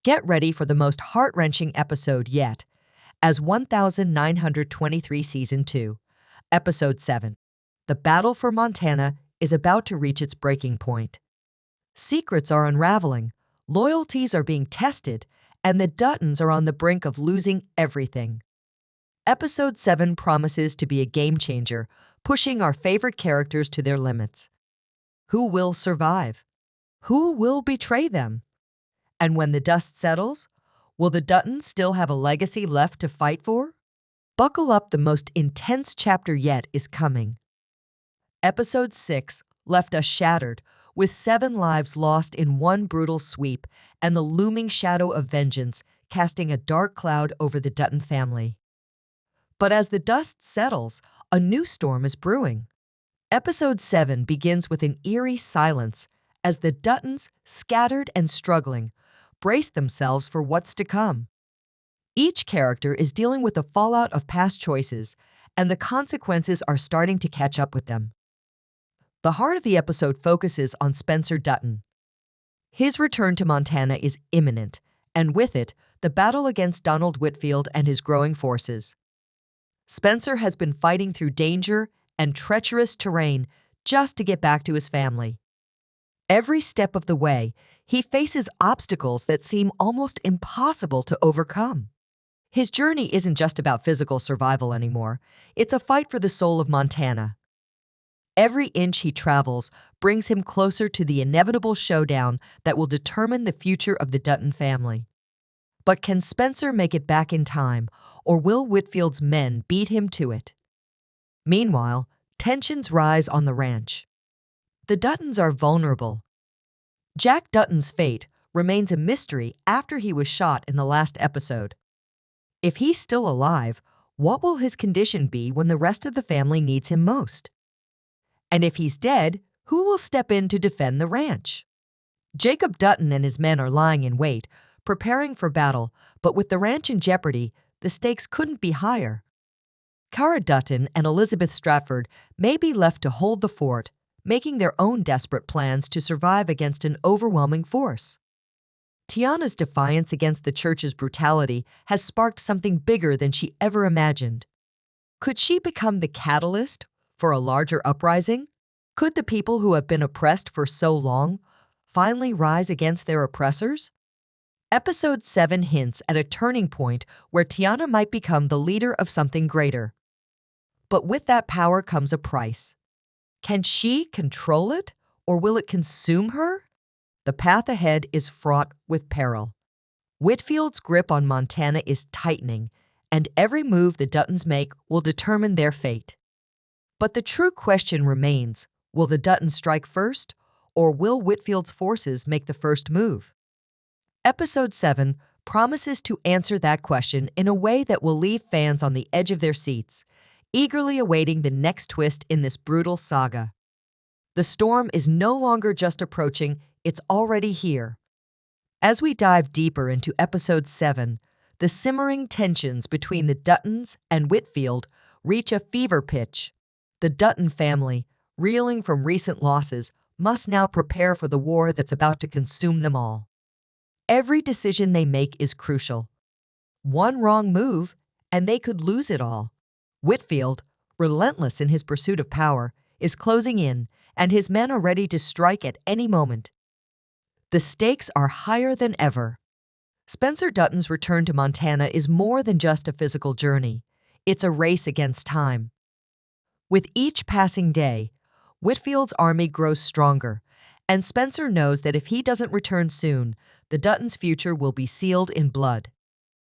Get ready for the most heart-wrenching episode yet, as 1923 Season 2, Episode 7. The battle for Montana is about to reach its breaking point. Secrets are unraveling, loyalties are being tested, and the Duttons are on the brink of losing everything. Episode 7 promises to be a game-changer, pushing our favorite characters to their limits. Who will survive? Who will betray them? And when the dust settles, will the Duttons still have a legacy left to fight for? Buckle up, the most intense chapter yet is coming. Episode 6 left us shattered, with 7 lives lost in one brutal sweep and the looming shadow of vengeance casting a dark cloud over the Dutton family. But as the dust settles, a new storm is brewing. Episode 7 begins with an eerie silence as the Duttons, scattered and struggling, brace themselves for what's to come. Each character is dealing with the fallout of past choices, and the consequences are starting to catch up with them. The heart of the episode focuses on Spencer Dutton. His return to Montana is imminent, and with it, the battle against Donald Whitfield and his growing forces. Spencer has been fighting through danger and treacherous terrain just to get back to his family. Every step of the way, he faces obstacles that seem almost impossible to overcome. His journey isn't just about physical survival anymore. It's a fight for the soul of Montana. Every inch he travels brings him closer to the inevitable showdown that will determine the future of the Dutton family. But can Spencer make it back in time, or will Whitfield's men beat him to it? Meanwhile, tensions rise on the ranch. The Duttons are vulnerable. Jack Dutton's fate remains a mystery after he was shot in the last episode. If he's still alive, what will his condition be when the rest of the family needs him most? And if he's dead, who will step in to defend the ranch? Jacob Dutton and his men are lying in wait, preparing for battle, but with the ranch in jeopardy, the stakes couldn't be higher. Cara Dutton and Elizabeth Stratford may be left to hold the fort, making their own desperate plans to survive against an overwhelming force. Tiana's defiance against the church's brutality has sparked something bigger than she ever imagined. Could she become the catalyst for a larger uprising? Could the people who have been oppressed for so long finally rise against their oppressors? Episode 7 hints at a turning point where Tiana might become the leader of something greater. But with that power comes a price. Can she control it, or will it consume her? The path ahead is fraught with peril. Whitfield's grip on Montana is tightening, and every move the Duttons make will determine their fate. But the true question remains, will the Duttons strike first, or will Whitfield's forces make the first move? Episode 7 promises to answer that question in a way that will leave fans on the edge of their seats, eagerly awaiting the next twist in this brutal saga. The storm is no longer just approaching, it's already here. As we dive deeper into Episode 7, the simmering tensions between the Duttons and Whitfield reach a fever pitch. The Dutton family, reeling from recent losses, must now prepare for the war that's about to consume them all. Every decision they make is crucial. One wrong move, and they could lose it all. Whitfield, relentless in his pursuit of power, is closing in, and his men are ready to strike at any moment. The stakes are higher than ever. Spencer Dutton's return to Montana is more than just a physical journey. It's a race against time. With each passing day, Whitfield's army grows stronger, and Spencer knows that if he doesn't return soon, the Duttons' future will be sealed in blood.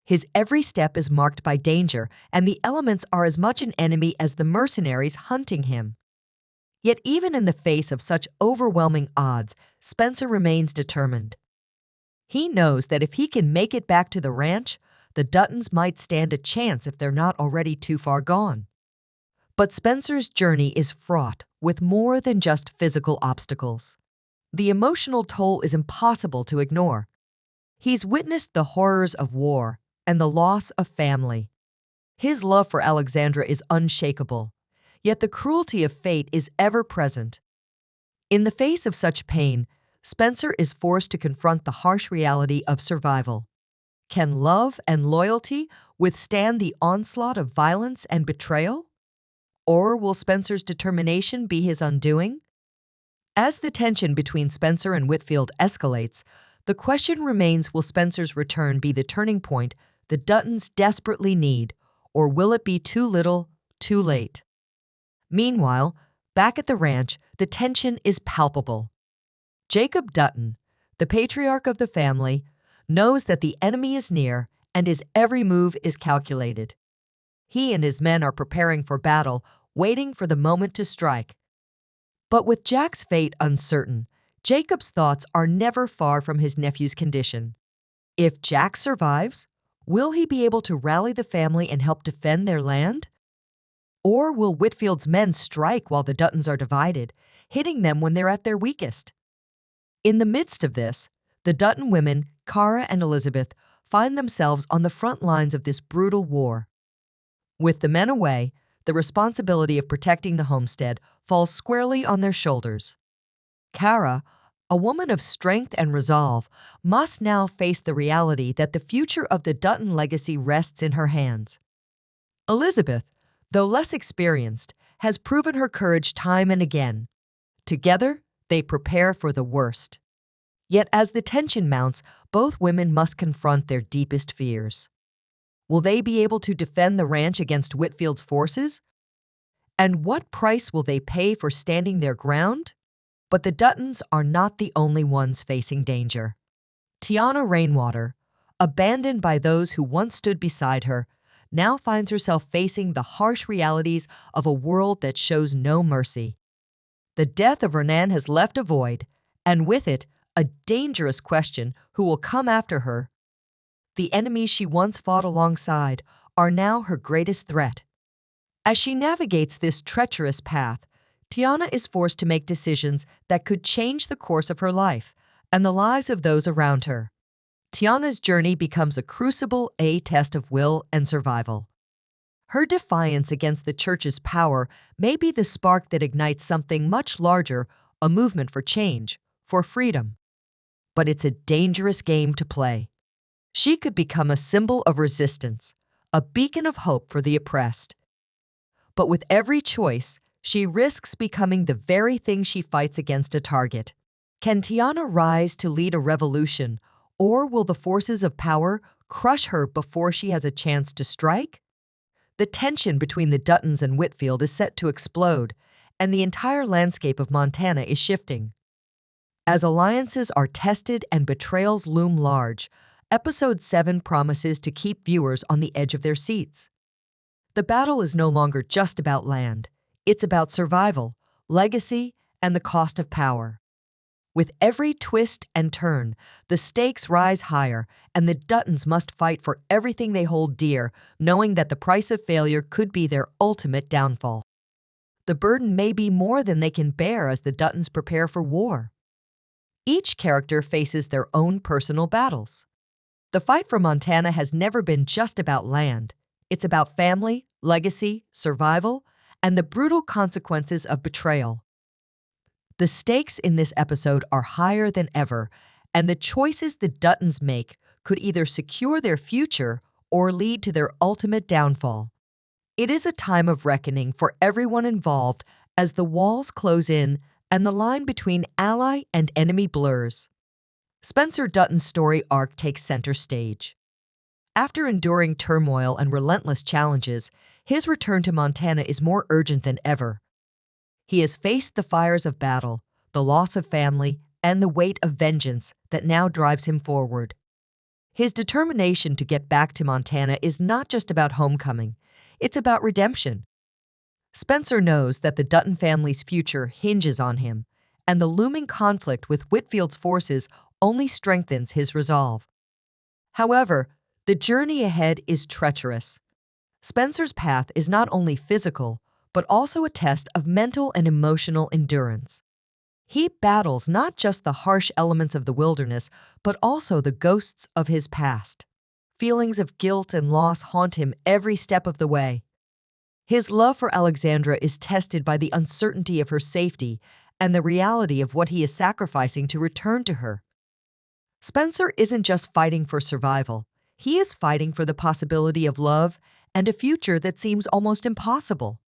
His every step is marked by danger, and the elements are as much an enemy as the mercenaries hunting him. Yet even in the face of such overwhelming odds, Spencer remains determined. He knows that if he can make it back to the ranch, the Duttons might stand a chance if they're not already too far gone. But Spencer's journey is fraught with more than just physical obstacles. The emotional toll is impossible to ignore. He's witnessed the horrors of war and the loss of family. His love for Alexandra is unshakable, yet the cruelty of fate is ever present. In the face of such pain, Spencer is forced to confront the harsh reality of survival. Can love and loyalty withstand the onslaught of violence and betrayal? Or will Spencer's determination be his undoing? As the tension between Spencer and Whitfield escalates, the question remains, will Spencer's return be the turning point the Duttons desperately need, or will it be too little, too late? Meanwhile, back at the ranch, the tension is palpable. Jacob Dutton, the patriarch of the family, knows that the enemy is near and his every move is calculated. He and his men are preparing for battle, waiting for the moment to strike. But with Jack's fate uncertain, Jacob's thoughts are never far from his nephew's condition. If Jack survives, will he be able to rally the family and help defend their land? Or will Whitfield's men strike while the Duttons are divided, hitting them when they're at their weakest? In the midst of this, the Dutton women, Cara and Elizabeth, find themselves on the front lines of this brutal war. With the men away, the responsibility of protecting the homestead falls squarely on their shoulders. Cara, a woman of strength and resolve, must now face the reality that the future of the Dutton legacy rests in her hands. Elizabeth, though less experienced, has proven her courage time and again. Together, they prepare for the worst. Yet as the tension mounts, both women must confront their deepest fears. Will they be able to defend the ranch against Whitfield's forces? And what price will they pay for standing their ground? But the Duttons are not the only ones facing danger. Tiana Rainwater, abandoned by those who once stood beside her, now finds herself facing the harsh realities of a world that shows no mercy. The death of Renan has left a void, and with it, a dangerous question: who will come after her? The enemies she once fought alongside are now her greatest threat. As she navigates this treacherous path, Tiana is forced to make decisions that could change the course of her life and the lives of those around her. Tiana's journey becomes a crucible, a test of will and survival. Her defiance against the church's power may be the spark that ignites something much larger, a movement for change, for freedom. But it's a dangerous game to play. She could become a symbol of resistance, a beacon of hope for the oppressed. But with every choice, she risks becoming the very thing she fights against a target. Can Tiana rise to lead a revolution, or will the forces of power crush her before she has a chance to strike? The tension between the Duttons and Whitfield is set to explode, and the entire landscape of Montana is shifting. As alliances are tested and betrayals loom large, Episode 7 promises to keep viewers on the edge of their seats. The battle is no longer just about land. It's about survival, legacy, and the cost of power. With every twist and turn, the stakes rise higher, and the Duttons must fight for everything they hold dear, knowing that the price of failure could be their ultimate downfall. The burden may be more than they can bear as the Duttons prepare for war. Each character faces their own personal battles. The fight for Montana has never been just about land. It's about family, legacy, survival, and the brutal consequences of betrayal. The stakes in this episode are higher than ever, and the choices the Duttons make could either secure their future or lead to their ultimate downfall. It is a time of reckoning for everyone involved as the walls close in and the line between ally and enemy blurs. Spencer Dutton's story arc takes center stage. After enduring turmoil and relentless challenges, his return to Montana is more urgent than ever. He has faced the fires of battle, the loss of family, and the weight of vengeance that now drives him forward. His determination to get back to Montana is not just about homecoming, it's about redemption. Spencer knows that the Dutton family's future hinges on him, and the looming conflict with Whitfield's forces only strengthens his resolve. However, the journey ahead is treacherous. Spencer's path is not only physical, but also a test of mental and emotional endurance. He battles not just the harsh elements of the wilderness, but also the ghosts of his past. Feelings of guilt and loss haunt him every step of the way. His love for Alexandra is tested by the uncertainty of her safety and the reality of what he is sacrificing to return to her. Spencer isn't just fighting for survival, he is fighting for the possibility of love and a future that seems almost impossible.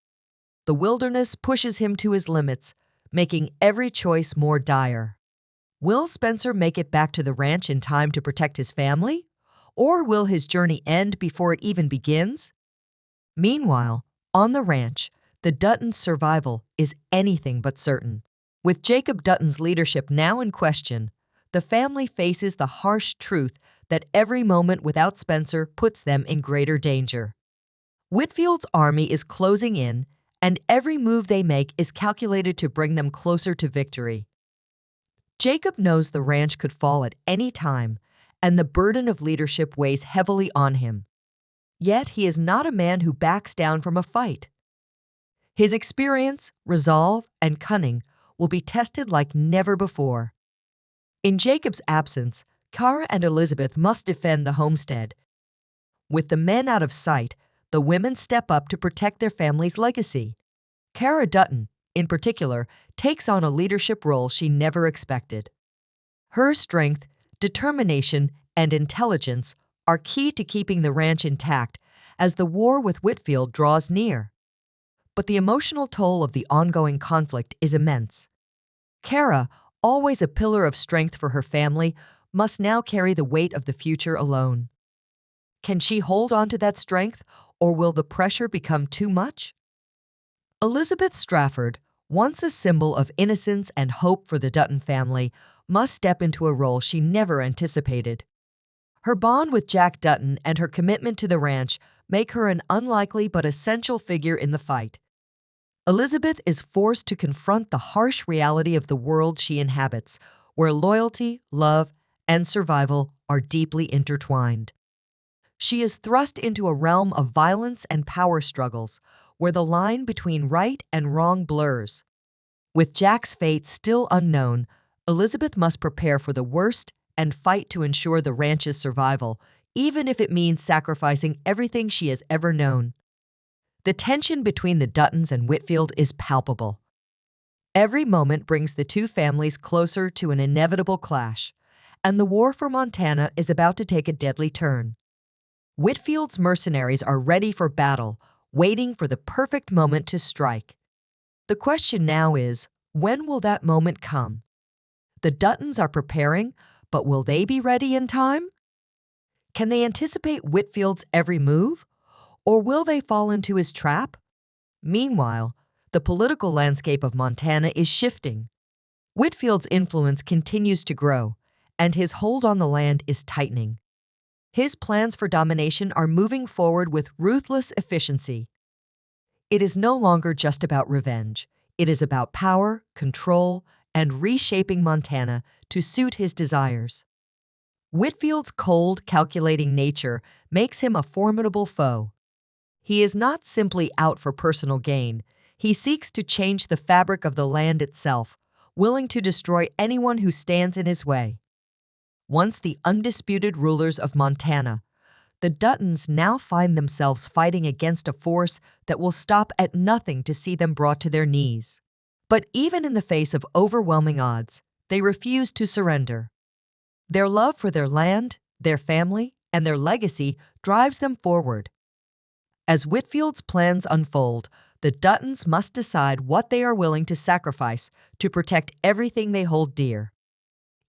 The wilderness pushes him to his limits, making every choice more dire. Will Spencer make it back to the ranch in time to protect his family? Or will his journey end before it even begins? Meanwhile, on the ranch, the Duttons' survival is anything but certain. With Jacob Dutton's leadership now in question, the family faces the harsh truth that every moment without Spencer puts them in greater danger. Whitfield's army is closing in, and every move they make is calculated to bring them closer to victory. Jacob knows the ranch could fall at any time, and the burden of leadership weighs heavily on him. Yet he is not a man who backs down from a fight. His experience, resolve, and cunning will be tested like never before. In Jacob's absence, Kara and Elizabeth must defend the homestead. With the men out of sight, the women step up to protect their family's legacy. Kara Dutton, in particular, takes on a leadership role she never expected. Her strength, determination, and intelligence are key to keeping the ranch intact as the war with Whitfield draws near. But the emotional toll of the ongoing conflict is immense. Kara, always a pillar of strength for her family, must now carry the weight of the future alone. Can she hold on to that strength, or will the pressure become too much? Elizabeth Strafford, once a symbol of innocence and hope for the Dutton family, must step into a role she never anticipated. Her bond with Jack Dutton and her commitment to the ranch make her an unlikely but essential figure in the fight. Elizabeth is forced to confront the harsh reality of the world she inhabits, where loyalty, love, and survival are deeply intertwined. She is thrust into a realm of violence and power struggles, where the line between right and wrong blurs. With Jack's fate still unknown, Elizabeth must prepare for the worst and fight to ensure the ranch's survival, even if it means sacrificing everything she has ever known. The tension between the Duttons and Whitfield is palpable. Every moment brings the two families closer to an inevitable clash, and the war for Montana is about to take a deadly turn. Whitfield's mercenaries are ready for battle, waiting for the perfect moment to strike. The question now is, when will that moment come? The Duttons are preparing, but will they be ready in time? Can they anticipate Whitfield's every move? Or will they fall into his trap? Meanwhile, the political landscape of Montana is shifting. Whitfield's influence continues to grow, and his hold on the land is tightening. His plans for domination are moving forward with ruthless efficiency. It is no longer just about revenge. It is about power, control, and reshaping Montana to suit his desires. Whitfield's cold, calculating nature makes him a formidable foe. He is not simply out for personal gain. He seeks to change the fabric of the land itself, willing to destroy anyone who stands in his way. Once the undisputed rulers of Montana, the Duttons now find themselves fighting against a force that will stop at nothing to see them brought to their knees. But even in the face of overwhelming odds, they refuse to surrender. Their love for their land, their family, and their legacy drives them forward. As Whitfield's plans unfold, the Duttons must decide what they are willing to sacrifice to protect everything they hold dear.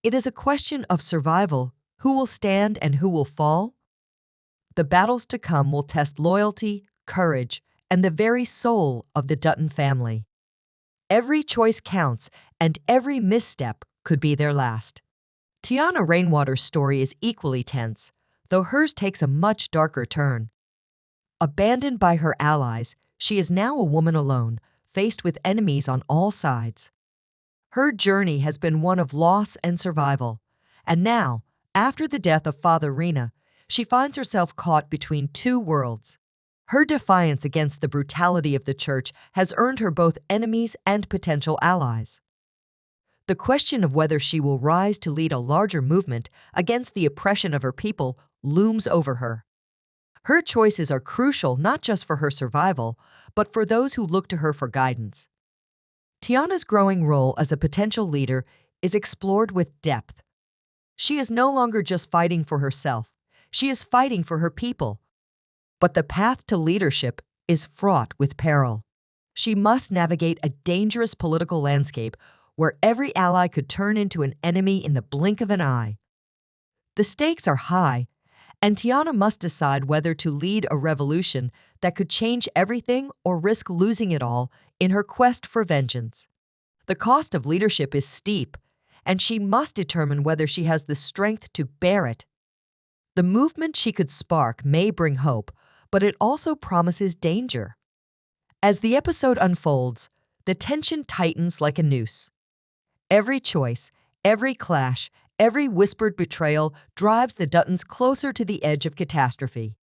It is a question of survival: who will stand and who will fall? The battles to come will test loyalty, courage, and the very soul of the Dutton family. Every choice counts, and every misstep could be their last. Tiana Rainwater's story is equally tense, though hers takes a much darker turn. Abandoned by her allies, she is now a woman alone, faced with enemies on all sides. Her journey has been one of loss and survival, and now, after the death of Father Rena, she finds herself caught between two worlds. Her defiance against the brutality of the church has earned her both enemies and potential allies. The question of whether she will rise to lead a larger movement against the oppression of her people looms over her. Her choices are crucial not just for her survival, but for those who look to her for guidance. Tiana's growing role as a potential leader is explored with depth. She is no longer just fighting for herself, she is fighting for her people. But the path to leadership is fraught with peril. She must navigate a dangerous political landscape where every ally could turn into an enemy in the blink of an eye. The stakes are high, and Tiana must decide whether to lead a revolution that could change everything or risk losing it all in her quest for vengeance. The cost of leadership is steep, and she must determine whether she has the strength to bear it. The movement she could spark may bring hope, but it also promises danger. As the episode unfolds, the tension tightens like a noose. Every choice, every clash, every whispered betrayal drives the Duttons closer to the edge of catastrophe.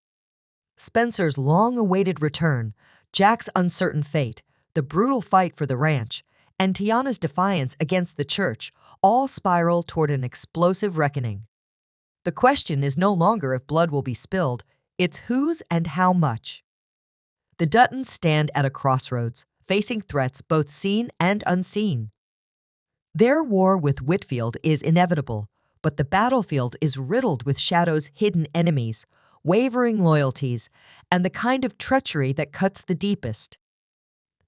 Spencer's long-awaited return, Jack's uncertain fate, the brutal fight for the ranch, and Tiana's defiance against the church all spiral toward an explosive reckoning. The question is no longer if blood will be spilled, it's whose and how much. The Duttons stand at a crossroads, facing threats both seen and unseen. Their war with Whitfield is inevitable, but the battlefield is riddled with Shadow's hidden enemies, wavering loyalties, and the kind of treachery that cuts the deepest.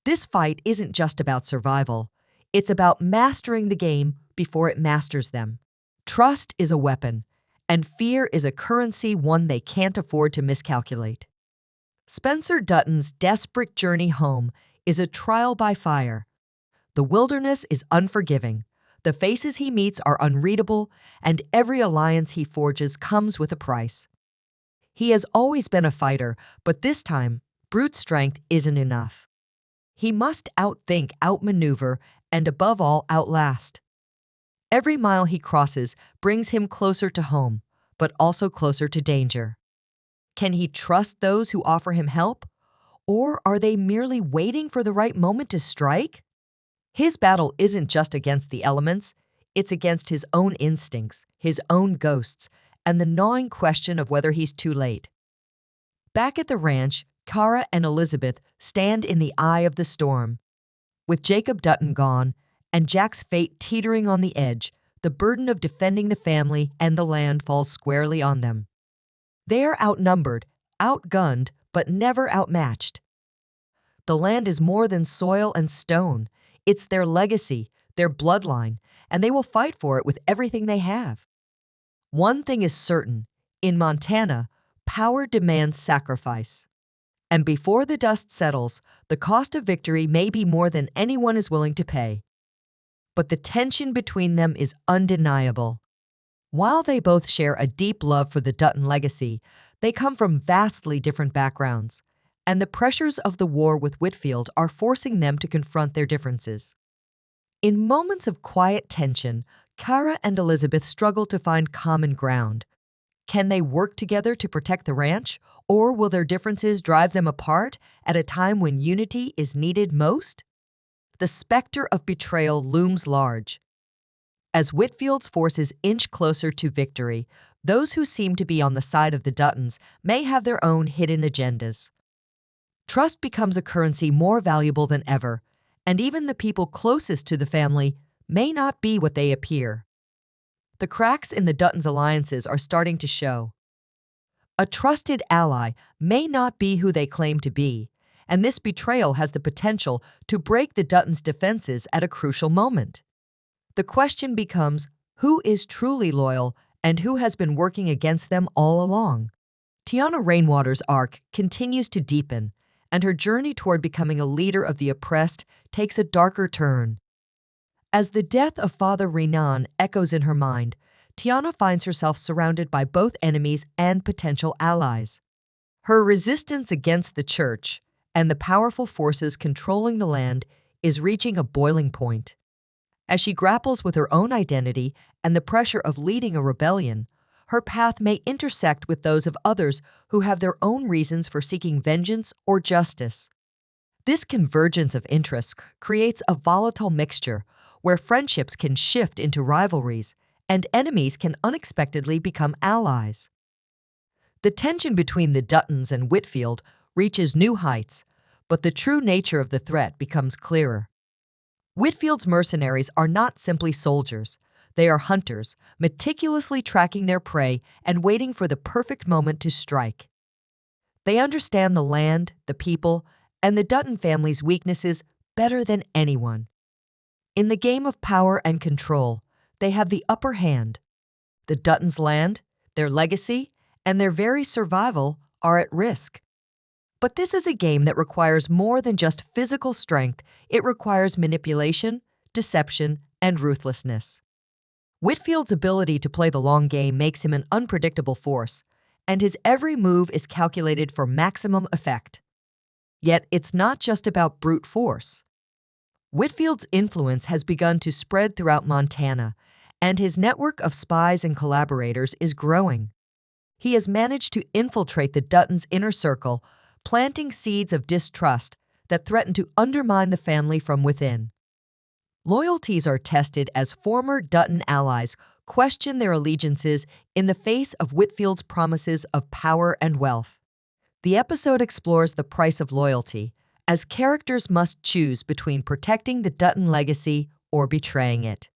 This fight isn't just about survival, it's about mastering the game before it masters them. Trust is a weapon, and fear is a currency one they can't afford to miscalculate. Spencer Dutton's desperate journey home is a trial by fire. The wilderness is unforgiving, the faces he meets are unreadable, and every alliance he forges comes with a price. He has always been a fighter, but this time, brute strength isn't enough. He must outthink, outmaneuver, and above all, outlast. Every mile he crosses brings him closer to home, but also closer to danger. Can he trust those who offer him help? Or are they merely waiting for the right moment to strike? His battle isn't just against the elements, it's against his own instincts, his own ghosts, and the gnawing question of whether he's too late. Back at the ranch, Kara and Elizabeth stand in the eye of the storm. With Jacob Dutton gone and Jack's fate teetering on the edge, the burden of defending the family and the land falls squarely on them. They are outnumbered, outgunned, but never outmatched. The land is more than soil and stone. It's their legacy, their bloodline, and they will fight for it with everything they have. One thing is certain, in Montana, power demands sacrifice. And before the dust settles, the cost of victory may be more than anyone is willing to pay. But the tension between them is undeniable. While they both share a deep love for the Dutton legacy, they come from vastly different backgrounds, and the pressures of the war with Whitfield are forcing them to confront their differences. In moments of quiet tension, Kara and Elizabeth struggle to find common ground. Can they work together to protect the ranch, or will their differences drive them apart at a time when unity is needed most? The specter of betrayal looms large. As Whitfield's forces inch closer to victory, those who seem to be on the side of the Duttons may have their own hidden agendas. Trust becomes a currency more valuable than ever, and even the people closest to the family may not be what they appear. The cracks in the Duttons' alliances are starting to show. A trusted ally may not be who they claim to be, and this betrayal has the potential to break the Duttons' defenses at a crucial moment. The question becomes, who is truly loyal and who has been working against them all along? Tiana Rainwater's arc continues to deepen, and her journey toward becoming a leader of the oppressed takes a darker turn. As the death of Father Renan echoes in her mind, Tiana finds herself surrounded by both enemies and potential allies. Her resistance against the church and the powerful forces controlling the land is reaching a boiling point. As she grapples with her own identity and the pressure of leading a rebellion, her path may intersect with those of others who have their own reasons for seeking vengeance or justice. This convergence of interests creates a volatile mixture where friendships can shift into rivalries and enemies can unexpectedly become allies. The tension between the Duttons and Whitfield reaches new heights, but the true nature of the threat becomes clearer. Whitfield's mercenaries are not simply soldiers. They are hunters, meticulously tracking their prey and waiting for the perfect moment to strike. They understand the land, the people, and the Dutton family's weaknesses better than anyone. In the game of power and control, they have the upper hand. The Duttons' land, their legacy, and their very survival are at risk. But this is a game that requires more than just physical strength. It requires manipulation, deception, and ruthlessness. Whitfield's ability to play the long game makes him an unpredictable force, and his every move is calculated for maximum effect. Yet it's not just about brute force. Whitfield's influence has begun to spread throughout Montana, and his network of spies and collaborators is growing. He has managed to infiltrate the Duttons' inner circle, planting seeds of distrust that threaten to undermine the family from within. Loyalties are tested as former Dutton allies question their allegiances in the face of Whitfield's promises of power and wealth. The episode explores the price of loyalty, as characters must choose between protecting the Dutton legacy or betraying it.